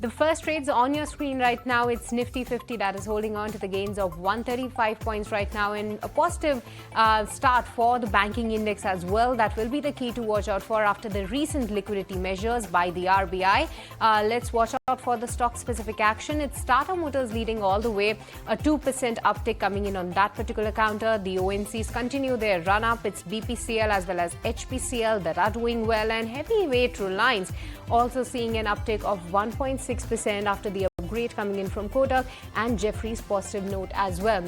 The first trades on your screen right now, it's Nifty 50 that is holding on to the gains of 135 points right now, and a positive start for the banking index as well. That will be the key to watch out for after the recent liquidity measures by the RBI. Let's watch out for the stock-specific action. It's Tata Motors leading all the way, a 2% uptick coming in on that particular counter. The ONCs continue their run-up. It's BPCL as well as HPCL that are doing well, and heavyweight Reliance also seeing an uptick of 1.6% after the upgrade coming in from Kotak and Jefferies' positive note as well.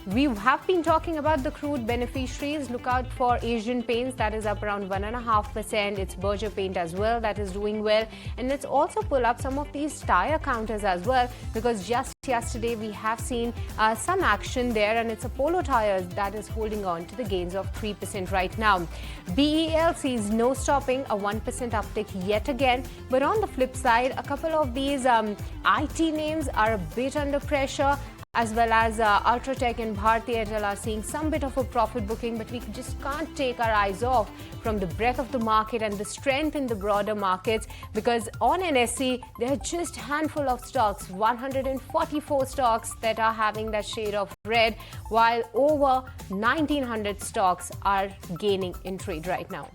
We have been talking about the crude beneficiaries. Look out for Asian Paints, that is up around 1.5%. It's Berger Paint as well that is doing well. And let's also pull up some of these tire counters as well, because just yesterday we have seen some action there, and it's Apollo Tires that is holding on to the gains of 3% right now. BEL sees no stopping, a 1% uptick yet again. But on the flip side, a couple of these IT names are a bit under pressure, as well as Ultratech and Bharti Airtel are seeing some bit of a profit booking, but we just can't take our eyes off from the breadth of the market and the strength in the broader markets, because on NSE, there are just a handful of stocks, 144 stocks that are having that shade of red, while over 1,900 stocks are gaining in trade right now.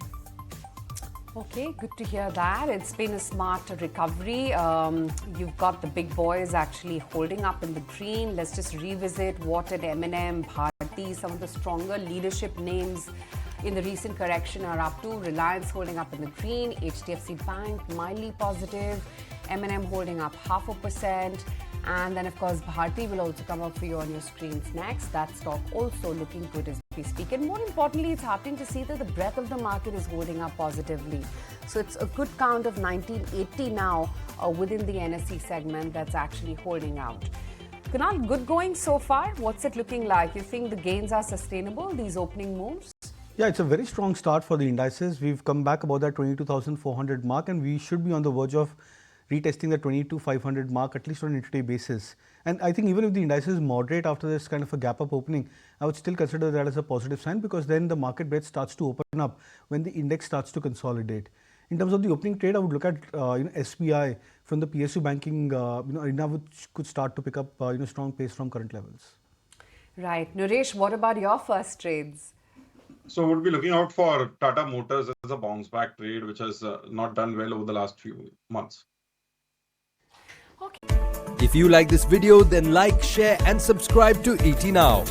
Okay, good to hear that. It's been a smart recovery. You've got the big boys actually holding up in the green. Let's just revisit what at M&M, Bharti, some of the stronger leadership names in the recent correction are up to. Reliance holding up in the green, HDFC Bank mildly positive, M&M holding up 0.5%. And then, of course, Bharti will also come up for you on your screens next. That stock also looking good as we speak. And more importantly, it's heartening to see that the breadth of the market is holding up positively. So it's a good count of 1980 now within the NSE segment that's actually holding out. Kunal, good going so far. What's it looking like? You think the gains are sustainable, these opening moves? Yeah, it's a very strong start for the indices. We've come back about that 22,400 mark, and we should be on the verge of retesting the 22,500 mark, at least on an intraday basis. And I think even if the indices moderate after this kind of a gap up opening, I would still consider that as a positive sign, because then the market breadth starts to open up when the index starts to consolidate. In terms of the opening trade, I would look at SBI from the PSU banking arena, which could start to pick up strong pace from current levels. Right. Naresh, what about your first trades? So we'll be looking out for Tata Motors as a bounce back trade, which has not done well over the last few months. If you like this video, then like, share and subscribe to ET Now.